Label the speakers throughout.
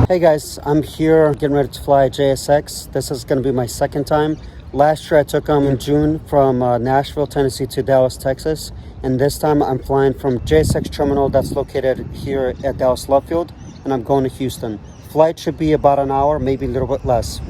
Speaker 1: Hey guys, I'm here getting ready to fly JSX. This is going to be my second time. Last year I took them in June from Nashville, Tennessee to Dallas, Texas. And this time I'm flying from JSX terminal that's located here at Dallas Love Field. And I'm going to Houston. Flight should be about an hour, maybe a little bit less.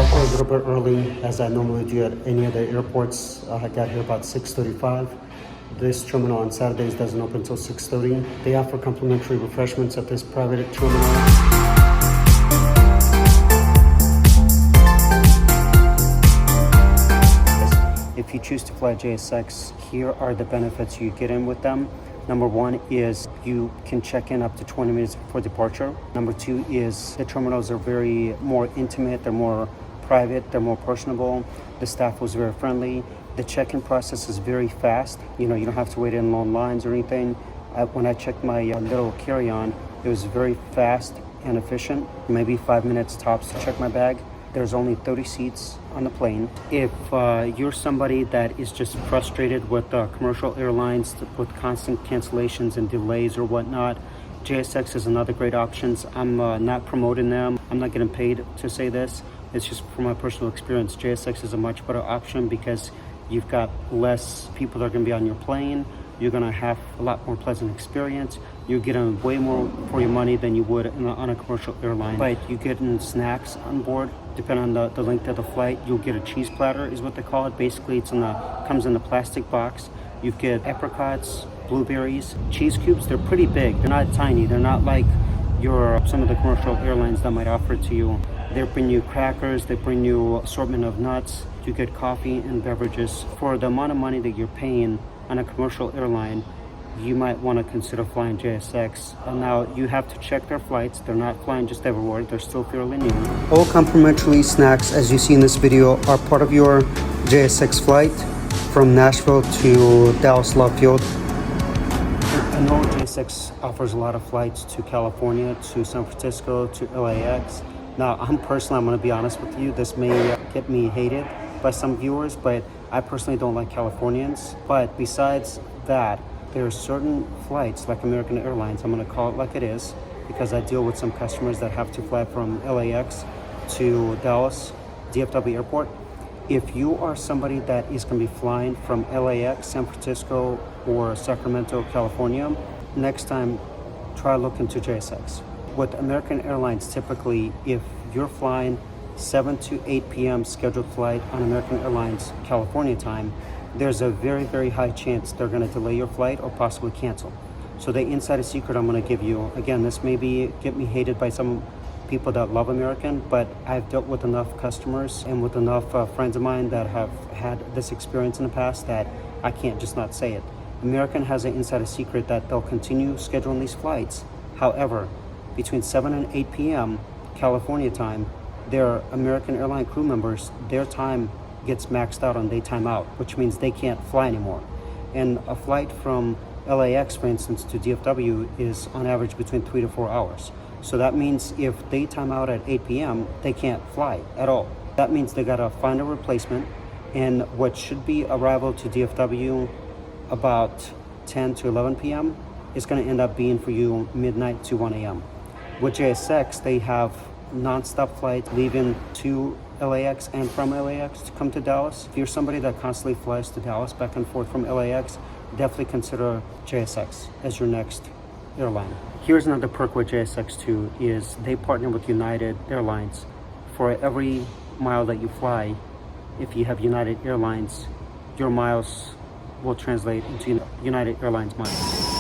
Speaker 1: A little bit early, as I normally do at any of the airports. I got here about 6:35. This terminal on Saturdays doesn't open until 6:30. They offer complimentary refreshments at this private terminal. If you choose to fly JSX, here are the benefits you get in with them. Number one is you can check in up to 20 minutes before departure. Number two is the terminals are very more intimate, they're more private, they're more personable. The staff was very friendly. The check-in process is very fast. You don't have to wait in long lines or anything. When I checked my little carry-on, it was very fast and efficient. Maybe 5 minutes tops to check my bag. There's only 30 seats on the plane. If you're somebody that is just frustrated with commercial airlines with constant cancellations and delays or whatnot, JSX is another great option. I'm not promoting them. I'm not getting paid to say this. It's just from my personal experience. JSX is a much better option because you've got less people that are going to be on your plane. You're going to have a lot more pleasant experience. You're getting way more for your money than you would on a commercial airline. But you get snacks on board, depending on the length of the flight. You'll get a cheese platter, is what they call it. Basically, comes in a plastic box. You get apricots, blueberries, cheese cubes. They're pretty big. They're not tiny. They're not like some of the commercial airlines that might offer it to you. They bring you crackers, they bring you assortment of nuts, you get coffee and beverages. For the amount of money that you're paying on a commercial airline, you might want to consider flying JSX. Now, you have to check their flights. They're not flying just everywhere. They're still fairly new. All complimentary snacks, as you see in this video, are part of your JSX flight from Nashville to Dallas Love Field. I know JSX offers a lot of flights to California, to San Francisco, to LAX. Now, I'm going to be honest with you, this may get me hated by some viewers, but I personally don't like Californians. But besides that, there are certain flights, like American Airlines, I'm going to call it like it is, because I deal with some customers that have to fly from LAX to Dallas, DFW Airport. If you are somebody that is going to be flying from LAX, San Francisco, or Sacramento, California, next time, try look into JSX. With American Airlines, typically, if you're flying 7 to 8 p.m. scheduled flight on American Airlines California time, there's a very, very high chance they're going to delay your flight or possibly cancel. So the insider secret I'm going to give you, again, this may get me hated by some people that love American, but I've dealt with enough customers and with enough friends of mine that have had this experience in the past that I can't just not say it. American has an insider secret that they'll continue scheduling these flights. However, between 7 and 8 p.m. California time, their American airline crew members, their time gets maxed out on daytime out, which means they can't fly anymore. And a flight from LAX, for instance, to DFW is on average between 3 to 4 hours. So that means if they time out at 8 p.m., they can't fly at all. That means they gotta find a replacement, and what should be arrival to DFW about 10 to 11 p.m. is gonna end up being for you midnight to 1 a.m. With JSX, they have non-stop flights leaving to LAX and from LAX to come to Dallas. If you're somebody that constantly flies to Dallas back and forth from LAX, definitely consider JSX as your next airline. Here's another perk with JSX too, is they partner with United Airlines. For every mile that you fly, if you have United Airlines, your miles will translate into United Airlines miles.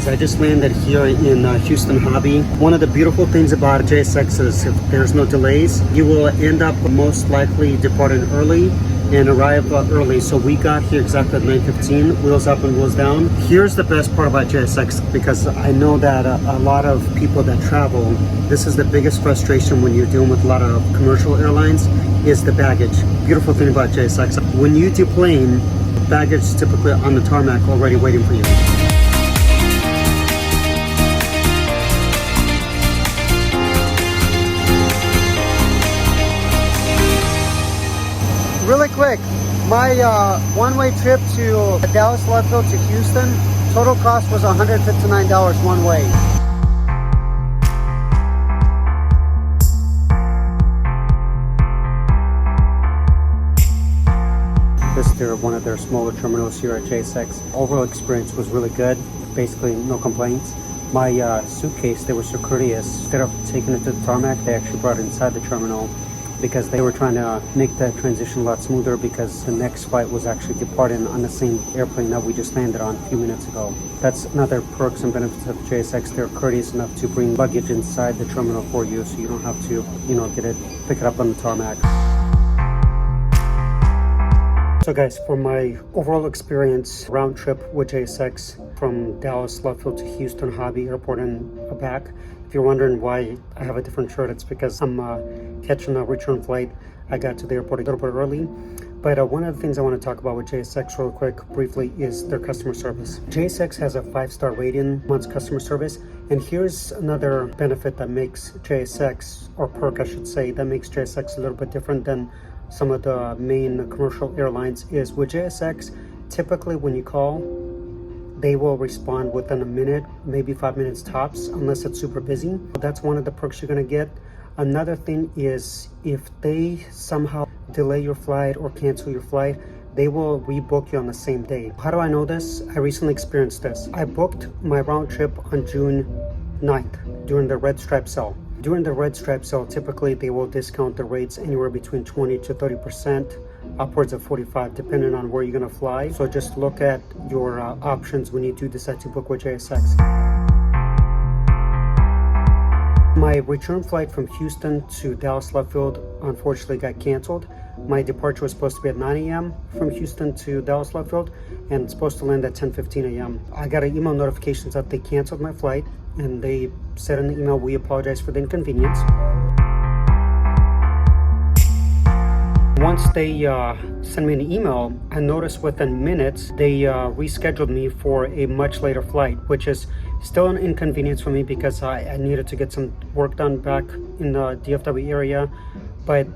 Speaker 1: guys, I just landed here in Houston Hobby. One of the beautiful things about JSX is if there's no delays, you will end up most likely departing early and arrive early. So we got here exactly at 9:15, wheels up and wheels down. Here's the best part about JSX, because I know that a lot of people that travel, this is the biggest frustration when you're dealing with a lot of commercial airlines, is the baggage. Beautiful thing about JSX, when you deplane, baggage is typically on the tarmac already waiting for you. Really quick, my one-way trip to Dallas Love Field to Houston, total cost was $159 one way. This is one of their smaller terminals here at JSX. Overall experience was really good, basically no complaints. My suitcase, they were so courteous. Instead of taking it to the tarmac, they actually brought it inside the terminal, because they were trying to make that transition a lot smoother, because the next flight was actually departing on the same airplane that we just landed on a few minutes ago. That's another perks and benefits of JSX. They're courteous enough to bring luggage inside the terminal for you, so you don't have to, pick it up on the tarmac. So guys, for my overall experience, round trip with JSX from Dallas Love Field to Houston Hobby Airport and back, if you're wondering why I have a different shirt, it's because I'm catching a return flight. I got to the airport a little bit early. But one of the things I want to talk about with JSX real quick, briefly, is their customer service. JSX has a 5-star rating on customer service. And here's another benefit that makes JSX, or perk I should say, that makes JSX a little bit different than some of the main commercial airlines, is with JSX, typically when you call, they will respond within a minute, maybe 5 minutes tops, unless it's super busy. That's one of the perks you're gonna get. Another thing is, if they somehow delay your flight or cancel your flight, they will rebook you on the same day. How do I know this? I recently experienced this. I booked my round trip on June 9th during the Red Stripe sale. During the Red Stripe sale, typically they will discount the rates anywhere between 20 to 30%, upwards of 45, depending on where you're gonna fly. So just look at your options when you do decide to book with JSX. My return flight from Houston to Dallas Love Field unfortunately got canceled. My departure was supposed to be at 9 a.m. from Houston to Dallas Love Field, and it's supposed to land at 10:15 a.m. I got an email notifications that they canceled my flight, and they said in the email, "We apologize for the inconvenience." Once they sent me an email, I noticed within minutes they rescheduled me for a much later flight, which is still an inconvenience for me because I needed to get some work done back in the DFW area. But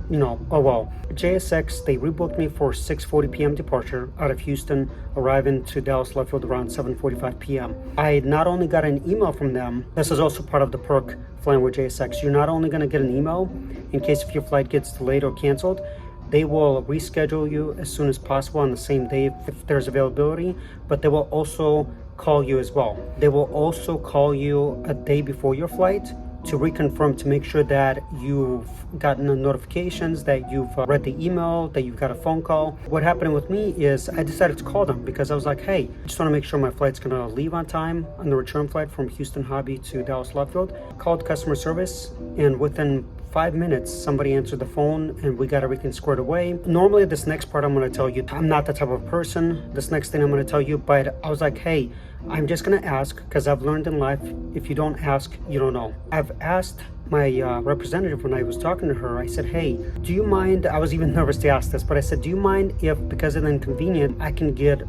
Speaker 1: oh well. JSX, they rebooked me for 6:40 p.m. departure out of Houston, arriving to Dallas Love Field around 7:45 p.m. I not only got an email from them, this is also part of the perk flying with JSX. You're not only going to get an email in case if your flight gets delayed or canceled, they will reschedule you as soon as possible on the same day if there's availability, but they will also call you as well. They will also call you a day before your flight to reconfirm, to make sure that you've gotten the notifications, that you've read the email, that you've got a phone call. What happened with me is I decided to call them because I was like, hey, I just want to make sure my flight's going to leave on time on the return flight from Houston Hobby to Dallas Love Field. Called customer service, and within 5 minutes, somebody answered the phone and we got everything squared away. Normally, this next part I'm going to tell you, I'm not the type of person, this next thing I'm going to tell you, but I was like, hey, I'm just going to ask, because I've learned in life, if you don't ask, you don't know. I've asked my representative when I was talking to her, I said, hey, do you mind, I was even nervous to ask this, but I said, do you mind if, because of the inconvenience, I can get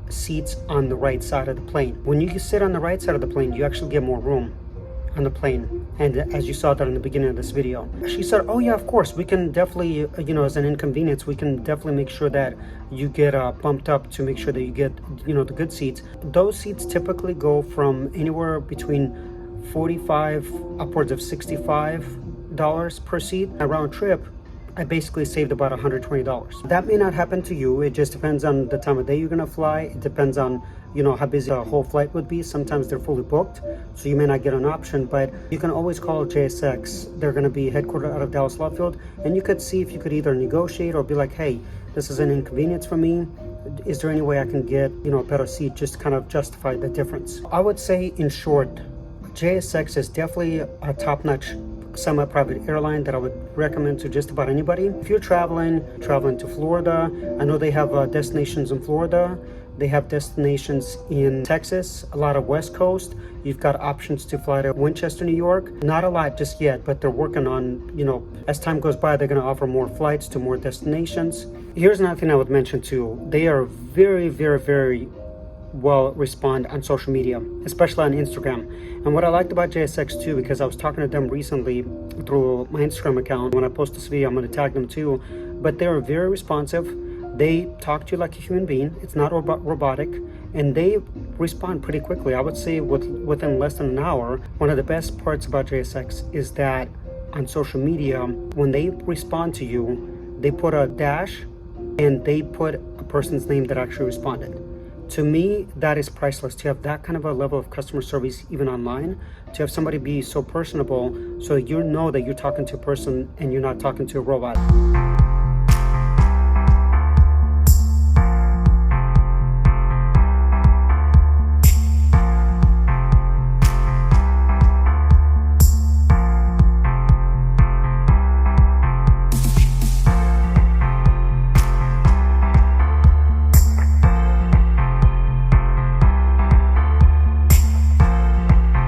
Speaker 1: seats on the right side of the plane? When you sit on the right side of the plane, you actually get more room on the plane, and as you saw that in the beginning of this video. She said, oh yeah, of course, we can definitely, as an inconvenience, we can definitely make sure that you get bumped up to make sure that you get, the good seats. Those seats typically go from anywhere between $45 upwards of $65 per seat. A round trip, I basically saved about $120. That may not happen to you. It just depends on the time of day you're gonna fly. It depends on how busy the whole flight would be. Sometimes they're fully booked, so you may not get an option, but you can always call JSX. They're going to be headquartered out of Dallas Love Field, and you could see if you could either negotiate or be like, hey, this is an inconvenience for me. is there any way I can get, a better seat, just to kind of justify the difference. I would say, in short, JSX is definitely a top-notch semi-private airline that I would recommend to just about anybody. If you're traveling to Florida, I know they have destinations in Florida. They have destinations in Texas, a lot of West Coast. You've got options to fly to Winchester, New York. Not a lot just yet, but they're working on, as time goes by, they're going to offer more flights to more destinations. Here's another thing I would mention too. They are very, very, very well respond on social media, especially on Instagram. And what I liked about JSX too, because I was talking to them recently through my Instagram account. When I post this video, I'm going to tag them too, but they're very responsive. They talk to you like a human being. It's not robotic, and they respond pretty quickly. I would say within less than an hour. One of the best parts about JSX is that on social media, when they respond to you, they put a dash and they put a person's name that actually responded. To me, that is priceless, to have that kind of a level of customer service even online, to have somebody be so personable so you know that you're talking to a person and you're not talking to a robot.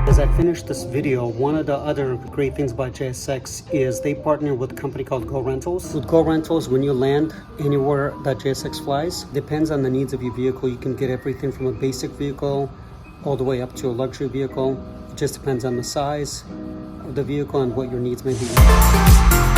Speaker 1: As I finish this video, one of the other great things about JSX is they partner with a company called Go Rentals. With Go Rentals, when you land anywhere that JSX flies, depends on the needs of your vehicle. You can get everything from a basic vehicle all the way up to a luxury vehicle. It just depends on the size of the vehicle and what your needs may be.